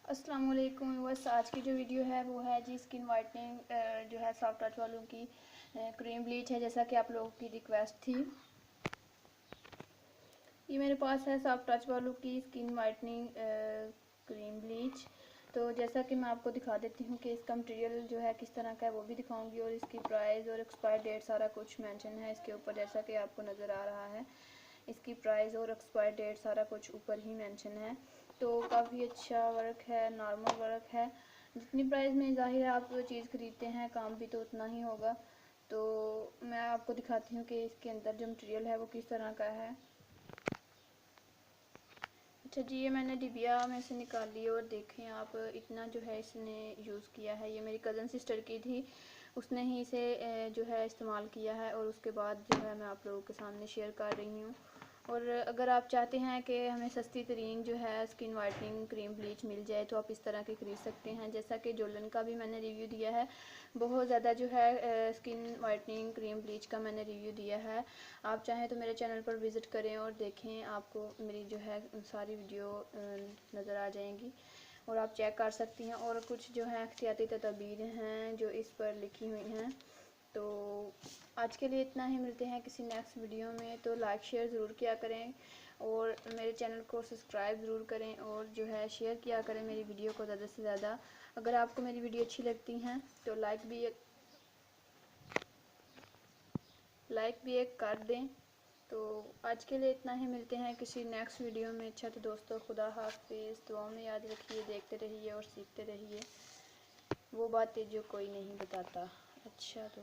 अस्सलाम वालेकुम। बस आज की जो वीडियो है वो है जी स्किन वाइटनिंग जो है सॉफ्ट टच वालों की क्रीम ब्लीच है, जैसा कि आप लोगों की रिक्वेस्ट थी। ये मेरे पास है सॉफ्ट टच वालों की स्किन वाइटनिंग क्रीम ब्लीच। तो जैसा कि मैं आपको दिखा देती हूँ कि इसका मटेरियल जो है किस तरह का है वो भी दिखाऊंगी, और इसकी प्राइस और एक्सपायर डेट सारा कुछ मेंशन है इसके ऊपर, जैसा कि आपको नज़र आ रहा है। इसकी प्राइस और एक्सपायर डेट सारा कुछ ऊपर ही मेंशन है। तो काफ़ी अच्छा वर्क है, नॉर्मल वर्क है। जितनी प्राइस में ज़ाहिर है आप चीज़ खरीदते हैं, काम भी तो उतना ही होगा। तो मैं आपको दिखाती हूँ कि इसके अंदर जो मटेरियल है वो किस तरह का है। अच्छा जी, ये मैंने डिबिया में से निकाल ली और देखें आप, इतना जो है इसने यूज़ किया है। ये मेरी कज़न सिस्टर की थी, उसने ही इसे जो है इस्तेमाल किया है, और उसके बाद जो है मैं आप लोगों के सामने शेयर कर रही हूँ। और अगर आप चाहते हैं कि हमें सस्ती तरीन जो है स्किन वाइटनिंग क्रीम ब्लीच मिल जाए तो आप इस तरह की खरीद सकते हैं। जैसा कि जोलन का भी मैंने रिव्यू दिया है, बहुत ज़्यादा जो है स्किन वाइटनिंग क्रीम ब्लीच का मैंने रिव्यू दिया है। आप चाहें तो मेरे चैनल पर विज़िट करें और देखें, आपको मेरी जो है सारी वीडियो नज़र आ जाएंगी और आप चेक कर सकती हैं। और कुछ जो है एहतियाती तदबीर हैं जो इस पर लिखी हुई हैं। तो आज के लिए इतना ही, मिलते हैं किसी नेक्स्ट वीडियो में। तो लाइक शेयर ज़रूर किया करें और मेरे चैनल को सब्सक्राइब ज़रूर करें, और जो है शेयर किया करें मेरी वीडियो को ज़्यादा से ज़्यादा। अगर आपको मेरी वीडियो अच्छी लगती हैं तो लाइक भी एक कर दें। तो आज के लिए इतना ही, मिलते हैं किसी नेक्स्ट वीडियो में। अच्छा तो दोस्तों, खुदा हाफिज़। दुआ में याद रखिए, देखते रहिए और सीखते रहिए वो बातें जो कोई नहीं बताता। अच्छा तो